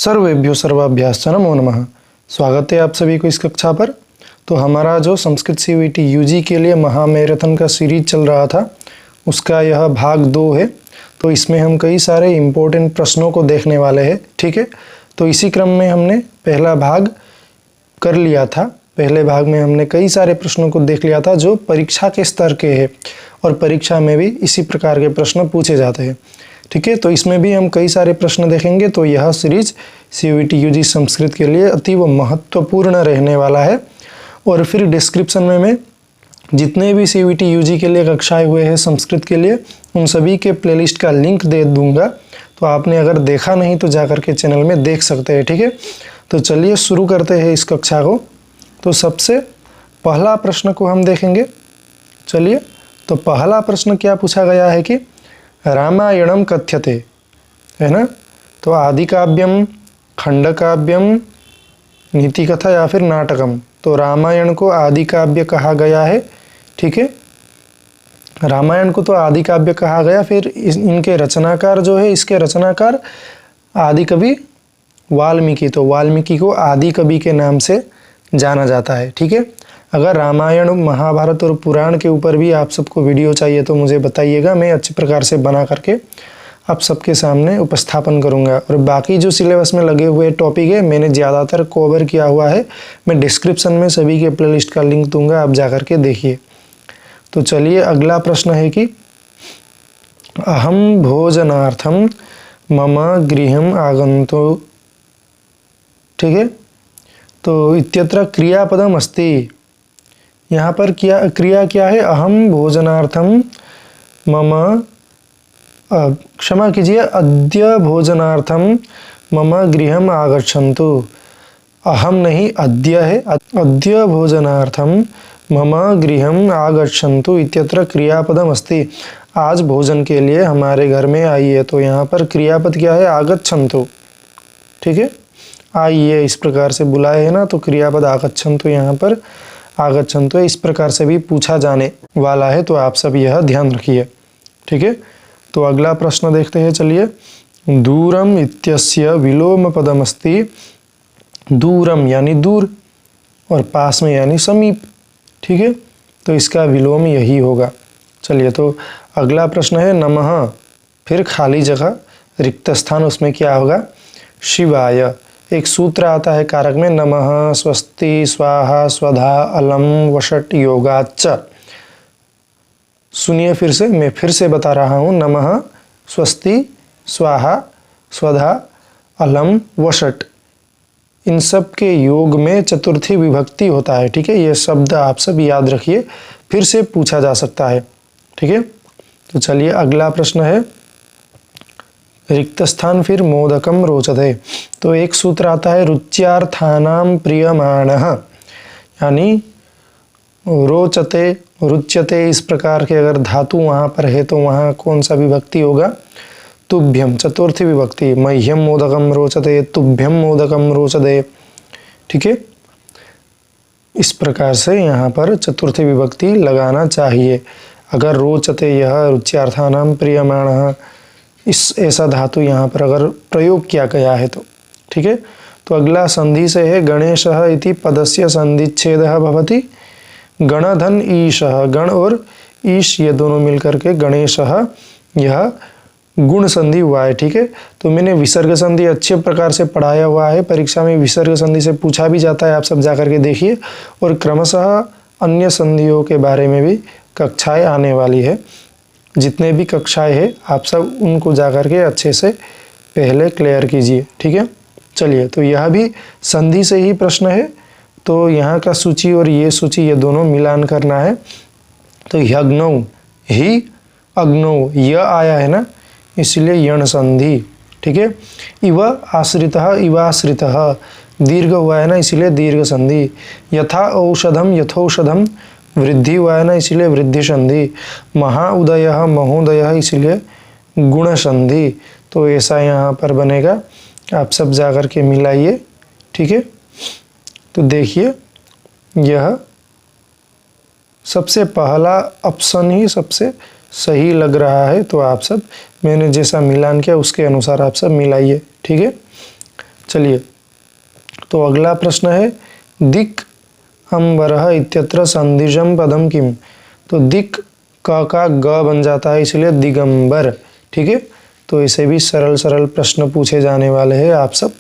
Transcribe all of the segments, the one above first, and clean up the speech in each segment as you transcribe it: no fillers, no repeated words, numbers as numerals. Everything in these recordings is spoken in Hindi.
सर्वेभ्यो सर्वाभ्याश्च नमो नमः। स्वागत है आप सभी को इस कक्षा पर। तो हमारा जो संस्कृत सीयूईटी यूजी के लिए महामैराथन का सीरीज चल रहा था उसका यह भाग 2 है। तो इसमें हम कई सारे इम्पोर्टेंट प्रश्नों को देखने वाले हैं, ठीक है। तो इसी क्रम में हमने पहला भाग कर लिया था। पहले भाग में हमने कई सारे प्रश्नों को देख लिया था जो परीक्षा के स्तर के हैं और परीक्षा में भी इसी प्रकार के प्रश्न पूछे जाते हैं, ठीक है। तो इसमें भी हम कई सारे प्रश्न देखेंगे। तो यह सीरीज सीयूईटी यूजी संस्कृत के लिए अतीव महत्वपूर्ण रहने वाला है। और फिर डिस्क्रिप्शन में मैं जितने भी सीयूईटी यूजी के लिए कक्षाएं हुए हैं संस्कृत के लिए उन सभी के प्लेलिस्ट का लिंक दे दूंगा। तो आपने अगर देखा नहीं तो जाकर के चैनल में देख सकते हैं, ठीक है। तो चलिए शुरू करते हैं इस कक्षा को। तो सबसे पहला प्रश्न को हम देखेंगे। चलिए, तो पहला प्रश्न क्या पूछा गया है कि रामायणम कथ्यते, है ना। तो आदि काव्यम, खंड काव्यम, नीति कथा या फिर नाटकम। तो रामायण को आदि काव्य कहा गया है, ठीक है। रामायण को तो आदि काव्य कहा गया। फिर इनके रचनाकार जो है, इसके रचनाकार आदि कवि वाल्मीकि। तो वाल्मीकि को आदि कवि के नाम से जाना जाता है, ठीक है। अगर रामायण, महाभारत और पुराण के ऊपर भी आप सबको वीडियो चाहिए तो मुझे बताइएगा, मैं अच्छी प्रकार से बना करके आप सबके सामने उपस्थापन करूंगा। और बाकी जो सिलेबस में लगे हुए टॉपिक है मैंने ज़्यादातर कवर किया हुआ है। मैं डिस्क्रिप्शन में सभी के प्लेलिस्ट का लिंक दूंगा, आप जाकर के देखिए। तो चलिए अगला प्रश्न है कि अहम भोजनार्थम मम गृहम आगंतु, ठीक है। तो इत्यत्र क्रियापदम अस्ति। यहाँ पर क्रिया क्या है? अहम भोजनार्थम मम, क्षमा कीजिए, अद्य भोजनार्थम मम गृहम आगच्छन्तु। अहम नहीं, अद्य है। अद्य भोजनार्थम मम गृहम आगच्छन्तु इत्यत्र क्रियापदम अस्ति। आज भोजन के लिए हमारे घर में आइए। तो यहाँ पर क्रियापद क्या है? आगच्छन्तु, ठीक है। आइए इस प्रकार से बुलाए है ना, तो क्रियापद आगच्छन्तु यहाँ पर आगच्छन्तु इस प्रकार से भी पूछा जाने वाला है। तो आप सब यह ध्यान रखिए, ठीक है। तो अगला प्रश्न देखते हैं। चलिए, दूरम इत्यस्य विलोम पदमस्ति। दूरम यानी दूर और पास में यानी समीप, ठीक है। तो इसका विलोम यही होगा। चलिए, तो अगला प्रश्न है नमः, फिर खाली जगह रिक्त स्थान, उसमें क्या होगा? शिवाय। एक सूत्र आता है कारक में, नमः स्वस्ति स्वाहा स्वधा अलम वषट योगाच्च। सुनिए फिर से, मैं फिर से बता रहा हूँ, नमः स्वस्ति स्वाहा स्वधा अलम वषट, इन सब के योग में चतुर्थी विभक्ति होता है, ठीक है। ये शब्द आप सब याद रखिए, फिर से पूछा जा सकता है, ठीक है। तो चलिए अगला प्रश्न है रिक्त स्थान फिर मोदकम रोचते। तो एक सूत्र आता है रुच्यार्थानाम प्रियमाणः, यानी रोचते रुच्यते इस प्रकार के अगर धातु वहाँ पर है तो वहाँ कौन सा विभक्ति होगा? तुभ्यम, चतुर्थी विभक्ति। मह्यम मोदकम रोचते, तुभ्यम मोदकम रोचते, ठीक है। इस प्रकार से यहाँ पर चतुर्थी विभक्ति लगाना चाहिए। अगर रोचते यह रुच्यार्थानाम प्रियमाणः इस ऐसा धातु यहाँ पर अगर प्रयोग किया गया है तो, ठीक है। तो अगला संधि से है गणेशः इति पदस्य संधिच्छेदः भवति। गणधन ईशः, गण और ईश ये दोनों मिलकर के गणेशः, यह गुण संधि हुआ है, ठीक है। तो मैंने विसर्ग संधि अच्छे प्रकार से पढ़ाया हुआ है, परीक्षा में विसर्ग संधि से पूछा भी जाता है, आप सब जाकर के देखिए। और क्रमशः अन्य संधियों के बारे में भी कक्षाएं आने वाली है। जितने भी कक्षाएं हैं आप सब उनको जाकर के अच्छे से पहले क्लियर कीजिए, ठीक है। चलिए, तो यह भी संधि से ही प्रश्न है। तो यहाँ का सूची और ये सूची ये दोनों मिलान करना है। तो यज्ञौ ही अग्नौ यह आया है ना, इसलिए यण संधि, ठीक है। इव आश्रितः इवाश्रितः दीर्घ हुआ है ना, इसलिए दीर्घ संधि। यथा औषधम यथौषधम वृद्धि हुआ है ना, इसलिए वृद्धि संधि। महाउदयः महोदयः इसलिए गुण संधि। तो ऐसा यहाँ पर बनेगा, आप सब जाकर के मिलाइए, ठीक है। तो देखिए यह सबसे पहला ऑप्शन ही सबसे सही लग रहा है। तो आप सब मैंने जैसा मिलान किया उसके अनुसार आप सब मिलाइए, ठीक है। चलिए, तो अगला प्रश्न है दिक् अम्बरः इत्यत्र संधिजम पदम किम। तो दिक् क का ग बन जाता है, इसलिए दिगंबर। ठीक है, तो इसे भी सरल सरल प्रश्न पूछे जाने वाले हैं। आप सब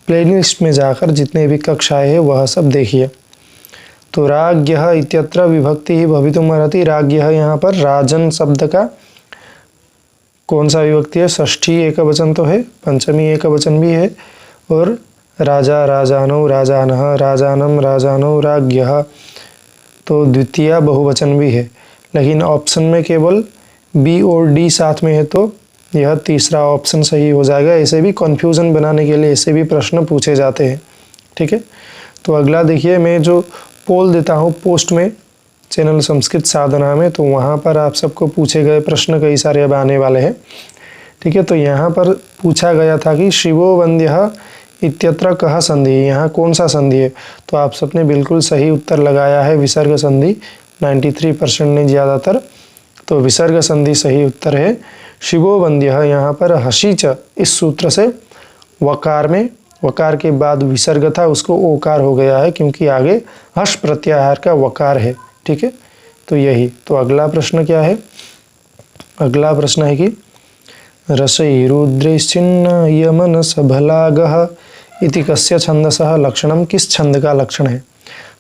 प्लेलिस्ट में जाकर जितने भी कक्षाएं हैं वह सब देखिए। तो राज्ञः इत्यत्र विभक्ति ही भवितुमर्हति। राज्ञः यहाँ पर राजन शब्द का कौन सा विभक्ति है? षष्ठी एकवचन तो है, पंचमी एकवचन भी है, और राजा राजानौ राजानः राजानम राजानौ राज्ञः तो द्वितीय बहुवचन भी है। लेकिन ऑप्शन में केवल बी और डी साथ में है, तो यह तीसरा ऑप्शन सही हो जाएगा। ऐसे भी कन्फ्यूज़न बनाने के लिए ऐसे भी प्रश्न पूछे जाते हैं। ठीक है, तो अगला देखिए, मैं जो पोल देता हूँ पोस्ट में चैनल संस्कृत साधना में, तो वहाँ पर आप सबको पूछे गए प्रश्न कई सारे अब आने वाले हैं। ठीक है, तो यहाँ पर पूछा गया था कि शिवो वंद्यः इत्यत्र कः संधि, यहाँ कौन सा संधि है? तो आप सबने बिल्कुल सही उत्तर लगाया है, विसर्ग संधि। 93% ने ज़्यादातर, तो विसर्ग संधि सही उत्तर है। शिवो वंद्यः यहाँ पर हसीच इस सूत्र से वकार में, वकार के बाद विसर्ग था उसको ओकार हो गया है, क्योंकि आगे हर्ष प्रत्याहार का वकार है। ठीक है, तो यही। तो अगला प्रश्न क्या है? अगला प्रश्न है कि रसैरुद्रैश्चिन्न यमन सबलागः इति कस्य छंदसः लक्षणम, किस छंद का लक्षण है?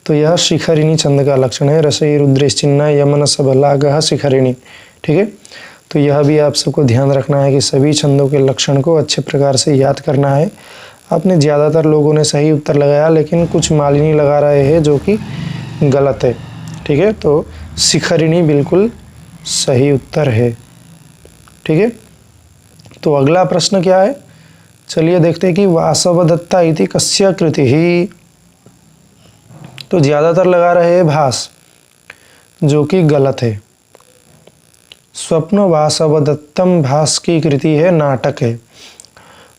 तो यह शिखरिणी छंद का लक्षण है। रसैरुद्रैश्चिन्न यमन सबलागः शिखरिणी। ठीक है, तो यह भी आप सबको ध्यान रखना है कि सभी छंदों के लक्षण को अच्छे प्रकार से याद करना है। आपने ज़्यादातर लोगों ने सही उत्तर लगाया, लेकिन कुछ मालिनी लगा रहे हैं जो कि गलत है। ठीक है, तो शिखरिणी बिल्कुल सही उत्तर है। ठीक है, तो अगला प्रश्न क्या है? चलिए देखते हैं कि वासवदत्ता इति कस्य कृति ही। तो ज़्यादातर लगा रहे हैं भास, जो कि गलत है। स्वप्न वासवदत्तम भास की कृति है, नाटक है।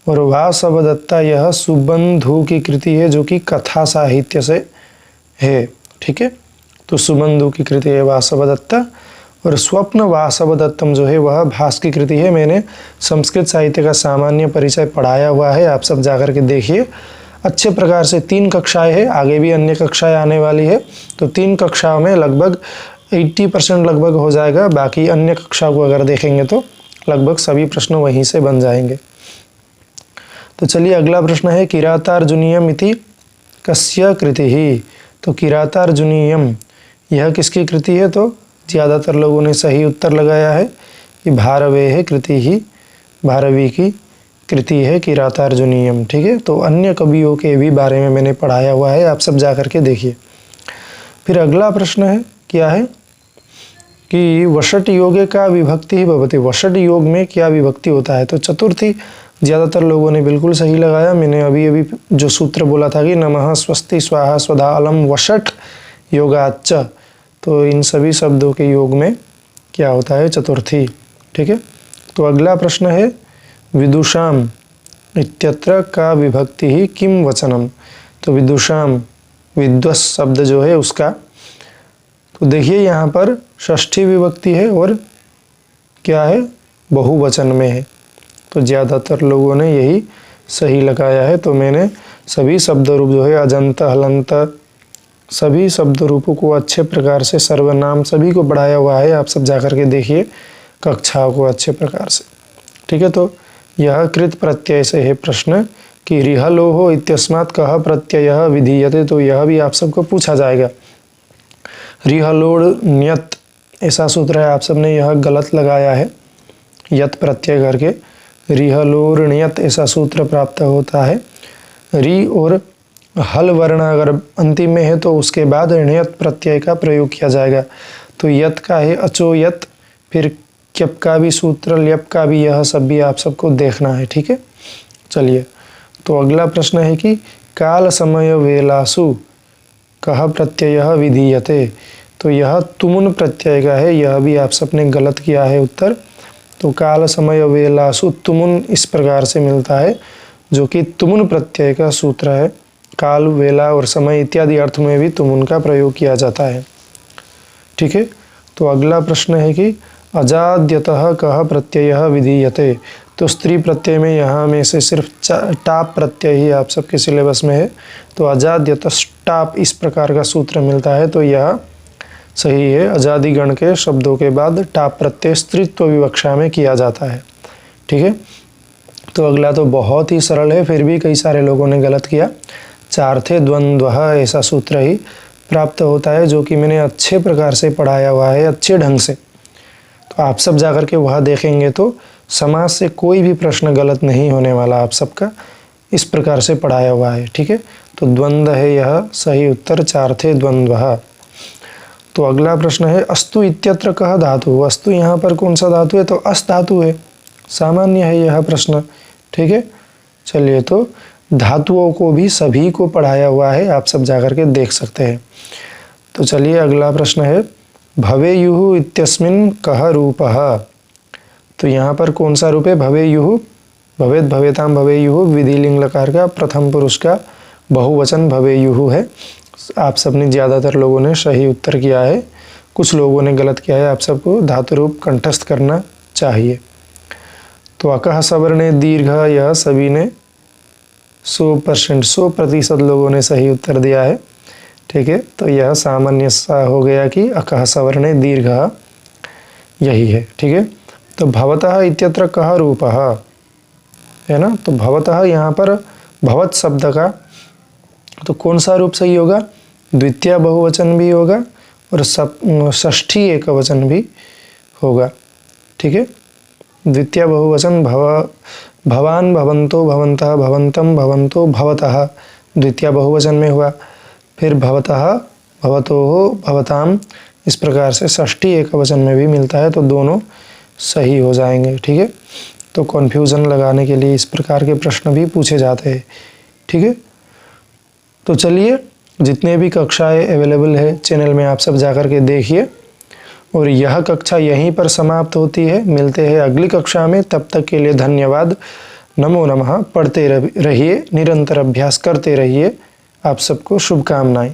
और वासवदत्ता यह सुबंधु की कृति है, जो कि कथा साहित्य से है। ठीक है, तो सुबंधु की कृति है वासवदत्ता, और स्वप्न वासवदत्तम जो है वह भास की कृति है। मैंने संस्कृत साहित्य का सामान्य परिचय पढ़ाया हुआ है, आप सब जाकर के देखिए अच्छे प्रकार से। 3 कक्षाएं हैं, आगे भी अन्य कक्षाएं आने वाली है, तो 3 कक्षाओं में लगभग 80% लगभग हो जाएगा। बाकी अन्य कक्षाओं को अगर देखेंगे तो लगभग सभी प्रश्न वहीं से बन जाएंगे। तो चलिए अगला प्रश्न है किरातार्जुनीयम इति कस्य कृति ही। तो किरातार्जुनीयम यह किसकी कृति है? तो ज़्यादातर लोगों ने सही उत्तर लगाया है कि भारवे है कृति ही, भारवी की कृति है किरातार्जुनीयम। ठीक है, तो अन्य कवियों के भी बारे में मैंने पढ़ाया हुआ है, आप सब जा कर के देखिए। फिर अगला प्रश्न है क्या है कि वषट योगे का विभक्ति ही भवति। वषट योग में क्या विभक्ति होता है? तो चतुर्थी ज़्यादातर लोगों ने बिल्कुल सही लगाया। मैंने अभी अभी जो सूत्र बोला था कि नमः स्वस्ति स्वाहा स्वधा अलम वषट योगाच्च, तो इन सभी शब्दों के योग में क्या होता है? चतुर्थी। ठीक है, तो अगला प्रश्न है विदुषाम इत्यत्र का विभक्ति ही किम वचनम। तो विदुषाम विद्वस् शब्द जो है उसका, तो देखिए यहाँ पर षष्ठी विभक्ति है और क्या है? बहुवचन में है। तो ज़्यादातर लोगों ने यही सही लगाया है। तो मैंने सभी शब्द रूप जो है अजंत हलंत सभी शब्द रूपों को अच्छे प्रकार से, सर्वनाम सभी को पढ़ाया हुआ है, आप सब जाकर के देखिए कक्षाओं को अच्छे प्रकार से। ठीक है, तो यह कृत प्रत्यय से है प्रश्न कि रिहलोहो इत्यस्मात् कः प्रत्ययः विधीयते। तो यह भी आप सबको पूछा जाएगा। रिहलोड़ ण्यत ऐसा सूत्र है, आप सबने यह गलत लगाया है, यत प्रत्यय करके रिहलोड़ ण्यत ऐसा सूत्र प्राप्त होता है। री और हल वर्ण अगर अंतिम में है तो उसके बाद ण्यत प्रत्यय का प्रयोग किया जाएगा। तो यत का है अचो यत, फिर क्यप का भी सूत्र, ल्यप का भी, यह सब भी आप सबको देखना है। ठीक है, चलिए तो अगला प्रश्न है कि काल समय वेलासु कः प्रत्ययः विधीयते। तो यह तुमुन प्रत्यय का है, यह भी आप सबने गलत किया है उत्तर। तो काल समय वेलासु तुमुन इस प्रकार से मिलता है, जो कि तुमुन प्रत्यय का सूत्र है। काल, वेला और समय इत्यादि अर्थ में भी तुमुन का प्रयोग किया जाता है। ठीक है, तो अगला प्रश्न है कि अजाद्यतः कः प्रत्ययः विधीयते। तो स्त्री प्रत्यय में यहाँ में से सिर्फ टाप प्रत्यय ही आप सबके सिलेबस में है, तो अजाद्यतस्टाप इस प्रकार का सूत्र मिलता है, तो यह सही है। अजादि गण के शब्दों के बाद टाप प्रत्यय स्त्रीत्व विवक्षा में किया जाता है। ठीक है, तो अगला तो बहुत ही सरल है, फिर भी कई सारे लोगों ने गलत किया। चार्थे द्वंद्वः ऐसा सूत्र ही प्राप्त होता है, जो कि मैंने अच्छे प्रकार से पढ़ाया हुआ है, अच्छे ढंग से। तो आप सब जाकर के वह देखेंगे तो समास से कोई भी प्रश्न गलत नहीं होने वाला आप सबका, इस प्रकार से पढ़ाया हुआ है। ठीक है, तो द्वंद्व है यह सही उत्तर, चार्थे द्वंद्वः। तो अगला प्रश्न है अस्तु इत्यत्र कः धातु। अस्तु यहाँ पर कौन सा धातु है, तो अस धातु है, सामान्य है यह प्रश्न। ठीक है, चलिए तो धातुओं को भी सभी को पढ़ाया हुआ है, आप सब जाकर के देख सकते हैं। तो चलिए अगला प्रश्न है भवेयुः इत्यस्मिन् कः रूपः। तो यहाँ पर कौन सा रूप है, भवेयुः, भवेत् भवेतां भवेयुः विधिलिंग लकार का प्रथम पुरुष का बहुवचन भवेयुः है। आप सबने ज़्यादातर लोगों ने सही उत्तर किया है, कुछ लोगों ने गलत किया है, आप सबको धातु रूप कंठस्थ करना चाहिए। तो अकः सवर्णे दीर्घ, यह सभी ने 100% लोगों ने सही उत्तर दिया है। ठीक है, तो यह सामान्य सा हो गया कि अकः सवर्णे दीर्घ यही है। ठीक है, तो भवतः इत्यत्र कः रूपः है ना, तो भवतः यहाँ पर भवत शब्द का तो कौन सा रूप सही होगा, द्वितीय बहुवचन भी होगा और षष्ठी एकवचन भी होगा। ठीक है, द्वितीय बहुवचन भवान भवन्तो भवन्तः भवन्तं भवन्तो भवतः द्वितीय बहुवचन में हुआ, फिर भवतः भवतोः भवताम इस प्रकार से षष्ठी एकवचन में भी मिलता है, तो दोनों सही हो जाएंगे। ठीक है, तो कन्फ्यूज़न लगाने के लिए इस प्रकार के प्रश्न भी पूछे जाते हैं। ठीक है, तो चलिए जितने भी कक्षाएं अवेलेबल है चैनल में आप सब जाकर के देखिए, और यह कक्षा यहीं पर समाप्त होती है। मिलते हैं अगली कक्षा में, तब तक के लिए धन्यवाद। नमो नमः। पढ़ते रहिए, निरंतर अभ्यास करते रहिए। आप सबको शुभकामनाएं।